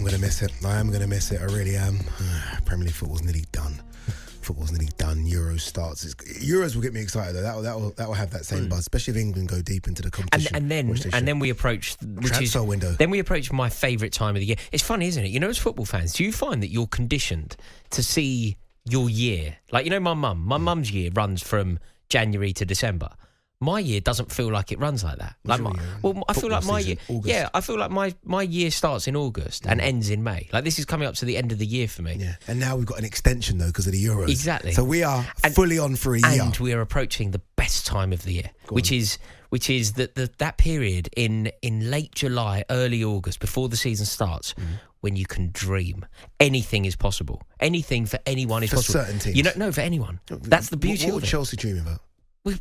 going to miss it. I am going to miss it. I really am. Premier League football's nearly done. Euros starts. Euros will get me excited though. That will have that same buzz, especially if England go deep into the competition. And then we approach transfer window. Then we approach my favourite time of the year. It's funny, isn't it? You know, as football fans, do you find that you're conditioned to see your year? Like, you know, my mum's year runs from January to December. My year doesn't feel like it runs like that. Like I feel like my year. August. Yeah, I feel like my year starts in August and ends in May. Like, this is coming up to the end of the year for me. Yeah, and now we've got an extension though because of the Euros. Exactly. So we are fully on for a year, and we are approaching the best time of the year, which is that period in late July, early August, before the season starts. When you can dream. Anything is possible. Anything for anyone is possible. For certain teams. No, for anyone. That's the beauty of it. What would Chelsea dream about?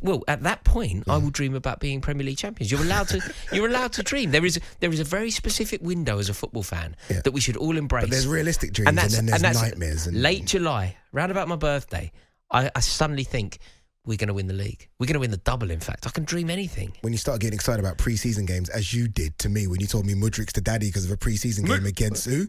Well, at that point, I will dream about being Premier League champions. You're allowed to dream. There is a very specific window as a football fan that we should all embrace. But there's realistic dreams and then there's nightmares. Late July, round about my birthday, I suddenly think we're going to win the league. We're going to win the double, in fact. I can dream anything. When you start getting excited about pre-season games, as you did to me when you told me Mudrik's the daddy because of a pre-season game against who?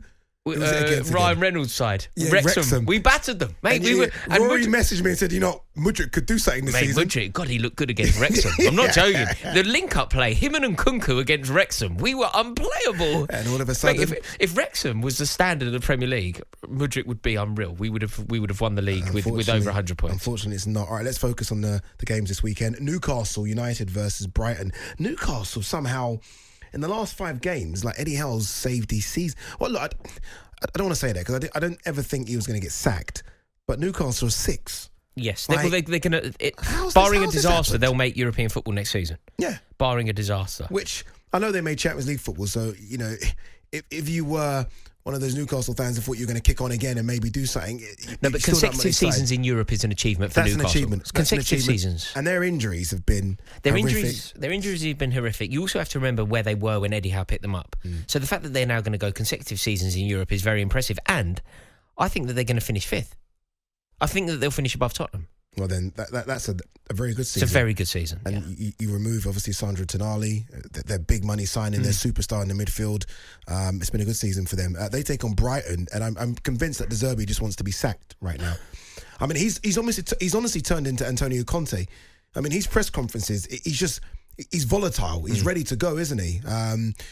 Ryan Reynolds' side. Yeah, Wrexham. We battered them, mate. Rory messaged me and said, Mudrik could do something this season. Mudrik, God, he looked good against Wrexham. I'm not joking. The link-up play, him and Nkunku against Wrexham, we were unplayable. And all of a sudden, mate, if Wrexham was the standard of the Premier League, Mudrik would be unreal. We would have won the league with over 100 points. Unfortunately, it's not. All right, let's focus on the games this weekend. Newcastle United versus Brighton. Newcastle somehow, in the last 5 games, like Eddie Howe's saved his season. Well, look, I don't want to say that because I don't ever think he was going to get sacked. But Newcastle are 6. Yes, they're going to. Barring a disaster, they'll make European football next season. Yeah, barring a disaster. Which I know they made Champions League football. So if you were one of those Newcastle fans and thought you were going to kick on again and maybe do something. No, but consecutive seasons in Europe is an achievement for Newcastle. That's an achievement. Consecutive seasons. And their injuries have been horrific. Their injuries have been horrific. You also have to remember where they were when Eddie Howe picked them up. So the fact that they're now going to go consecutive seasons in Europe is very impressive. And I think that they're going to finish 5th. I think that they'll finish above Tottenham. Well, then that's a very good season. It's a very good season. And you remove, obviously, Sandro Tonali, their big money signing, their superstar in the midfield. It's been a good season for them. They take on Brighton, and I'm convinced that De Zerbi just wants to be sacked right now. I mean, he's honestly turned into Antonio Conte. I mean, his press conferences, he's volatile. He's ready to go, isn't he?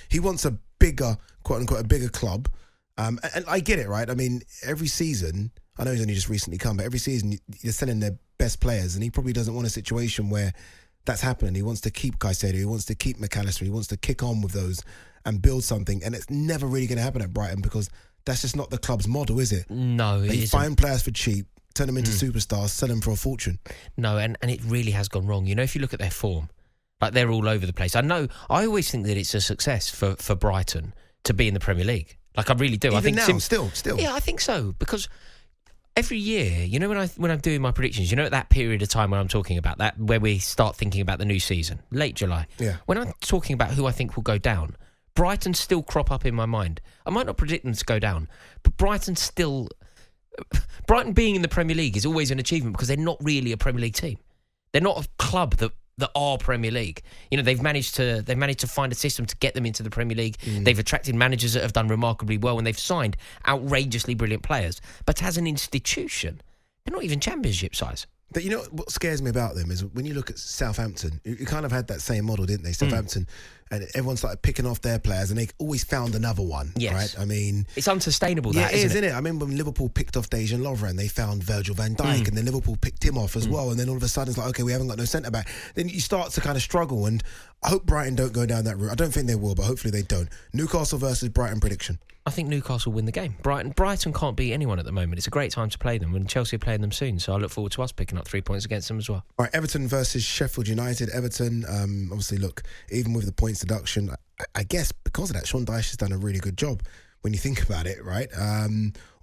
He wants a bigger, quote-unquote, a bigger club. And I get it, right? I mean, every season, I know he's only just recently come, but every season you're selling their best players, and he probably doesn't want a situation where that's happening. He wants to keep Caicedo, he wants to keep McAllister, he wants to kick on with those and build something, and it's never really going to happen at Brighton because that's just not the club's model, is it? No, it isn't. They find players for cheap, turn them into superstars, sell them for a fortune. No, and it really has gone wrong. You know, if you look at their form, like they're all over the place. I always think that it's a success for Brighton to be in the Premier League. Like, I really do. Even I think now, still. Yeah, I think so, because every year, you know, when I'm doing my predictions, you know, at that period of time when I'm talking about that, where we start thinking about the new season, late July. Yeah. When I'm talking about who I think will go down, Brighton still crop up in my mind. I might not predict them to go down, but Brighton being in the Premier League is always an achievement because they're not really a Premier League team. They're not a club that are Premier League. You know, they've managed to find a system to get them into the Premier League. They've attracted managers that have done remarkably well, and they've signed outrageously brilliant players. But as an institution, they're not even Championship size. But you know what scares me about them is when you look at Southampton, you kind of had that same model, didn't they? Southampton, and everyone started picking off their players, and they always found another one. Yes. Right? I mean, it's unsustainable. Yeah, it is, isn't it? I remember when Liverpool picked off Dejan Lovren, they found Virgil van Dijk, and then Liverpool picked him off as well. And then all of a sudden, it's like, okay, we haven't got no centre back. Then you start to kind of struggle, and I hope Brighton don't go down that route. I don't think they will, but hopefully they don't. Newcastle versus Brighton prediction. I think Newcastle win the game. Brighton can't beat anyone at the moment. It's a great time to play them, and Chelsea are playing them soon. So I look forward to us picking up 3 points against them as well. All right, Everton versus Sheffield United. Everton, obviously, look, even with the points deduction, I guess because of that, Sean Dyche has done a really good job when you think about it, right?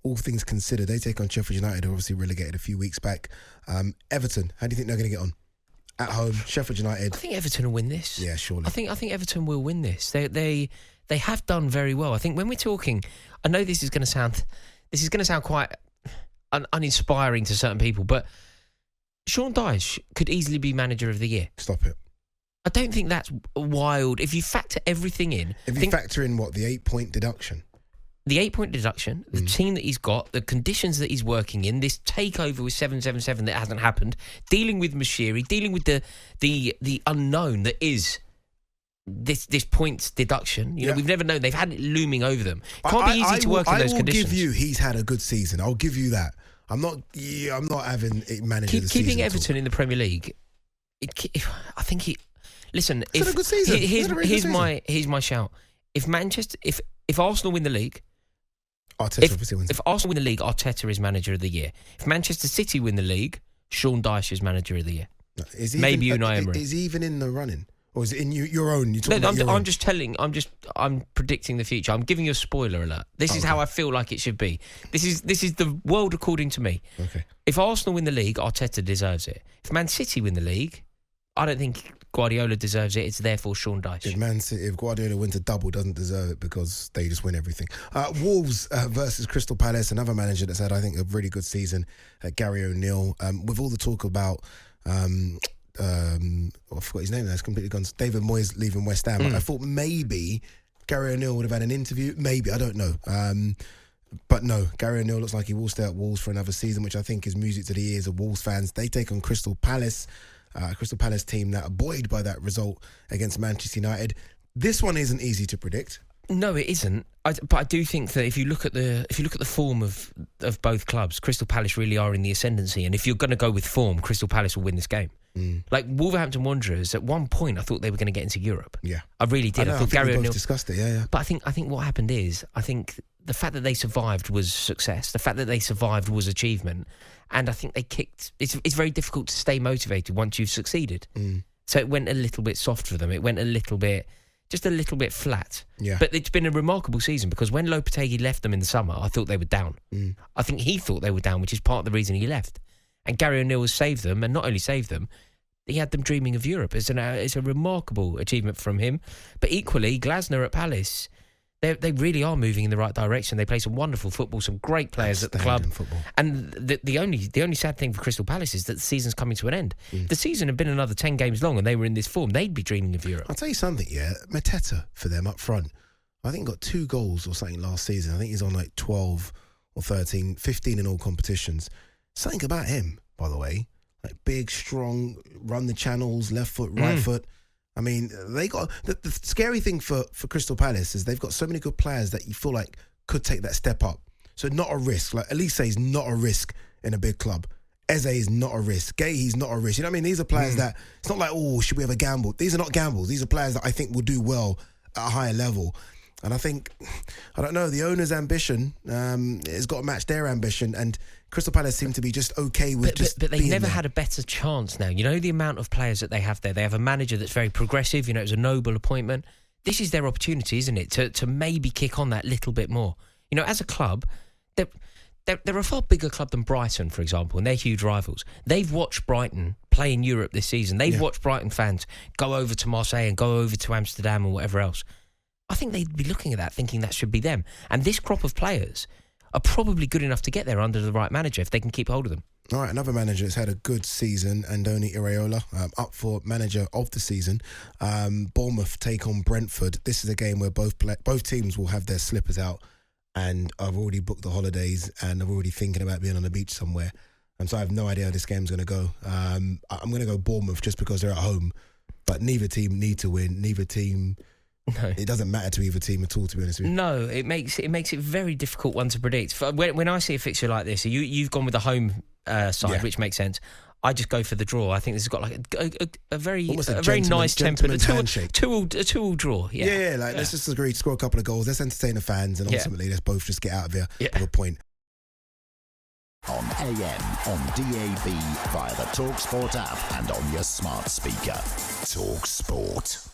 All things considered, they take on Sheffield United, who obviously relegated a few weeks back. Everton, how do you think they're going to get on? At home, Sheffield United. I think Everton will win this. Yeah, surely. I think Everton will win this. They have done very well. I think when we're talking, I know this is going to sound quite uninspiring to certain people, but Sean Dyche could easily be manager of the year. Stop it. I don't think that's wild. If you factor everything in... If you factor in, what, the 8-point deduction? the 8-point deduction, the team that he's got, the conditions that he's working in, this takeover with 777 that hasn't happened, dealing with Mashiri, dealing with the unknown that is this points deduction. You know, we've never known. They've had it looming over them. It can't be easy to work in those conditions. I will give you, he's had a good season. I'll give you that. I'm not having it managed the season. Keeping Everton in the Premier League, I think he. Listen, it's a good season. Here's my shout. If Arsenal win the league, Arteta wins. If Arsenal win the league, Arteta is manager of the year. If Manchester City win the league, Sean Dyche is manager of the year. Maybe Unai Emery. Is he even in the running? Or is it in your own? I'm predicting the future. I'm giving you a spoiler alert. This is how I feel like it should be. This is the world according to me. Okay. If Arsenal win the league, Arteta deserves it. If Man City win the league, I don't think Guardiola deserves it. It's therefore Sean Dyche. If Guardiola wins a double, doesn't deserve it because they just win everything. Wolves versus Crystal Palace, another manager that's had, I think, a really good season, Gary O'Neill. With all the talk about... I forgot his name now, it's completely gone. David Moyes leaving West Ham. I thought maybe Gary O'Neill would have had an interview. Maybe, I don't know. But no, Gary O'Neill looks like he will stay at Wolves for another season, which I think is music to the ears of Wolves fans. They take on Crystal Palace team that are buoyed by that result against Manchester United. This one isn't easy to predict. No, it isn't. But I do think that if you look at the form of both clubs, Crystal Palace really are in the ascendancy. And if you're going to go with form, Crystal Palace will win this game. Like Wolverhampton Wanderers, at one point, I thought they were going to get into Europe. Yeah, I really did. I thought Gary O'Neill discussed it. Yeah. But I think what happened is, I think the fact that they survived was success. The fact that they survived was achievement. And I think they kicked. It's very difficult to stay motivated once you've succeeded. So it went a little bit soft for them. It went just a little bit flat. Yeah. But it's been a remarkable season because when Lopetegui left them in the summer, I thought they were down. I think he thought they were down, which is part of the reason he left. And Gary O'Neill has saved them, and not only saved them, he had them dreaming of Europe. It's a remarkable achievement from him. But equally, Glasner at Palace, they really are moving in the right direction. They play some wonderful football, some great players at the club. Football. And the only sad thing for Crystal Palace is that the season's coming to an end. The season had been another 10 games long and they were in this form. They'd be dreaming of Europe. I'll tell you something, Mateta for them up front, I think got 2 goals or something last season. I think he's on like 12 or 13, 15 in all competitions. Something about him, by the way. Like big, strong, run the channels, left foot, right foot. I mean, they got the scary thing for Crystal Palace is they've got so many good players that you feel like could take that step up. So not a risk. Like Elise is not a risk in a big club. Eze is not a risk. Gay's not a risk. You know what I mean? These are players that it's not like, oh, should we have a gamble? These are not gambles. These are players that I think will do well at a higher level. And I think, I don't know, the owner's ambition has got to match their ambition. And Crystal Palace seem to be just okay with but they've never had a better chance now. You know the amount of players that they have there. They have a manager that's very progressive. You know, it's a noble appointment. This is their opportunity, isn't it, to maybe kick on that little bit more. You know, as a club, they're a far bigger club than Brighton, for example, and they're huge rivals. They've watched Brighton play in Europe this season. They've watched Brighton fans go over to Marseille and go over to Amsterdam or whatever else. I think they'd be looking at that thinking that should be them. And this crop of players are probably good enough to get there under the right manager if they can keep hold of them. All right, another manager has had a good season, Andoni Iraola, up for manager of the season. Bournemouth take on Brentford. This is a game where both teams will have their slippers out, and I've already booked the holidays and I'm already thinking about being on the beach somewhere. And so I have no idea how this game's going to go. I'm going to go Bournemouth just because they're at home, but neither team need to win. Neither team... No. It doesn't matter to either team at all, to be honest with you. No, it makes it very difficult one to predict. When I see a fixture like this, you've gone with the home side, which makes sense. I just go for the draw. I think this has got like a very nice temper. A 2-2 draw. Let's just agree to score a couple of goals. Let's entertain the fans, and ultimately let's both just get out of here with a point. On AM, on DAB, via the talkSPORT app, and on your smart speaker. talkSPORT.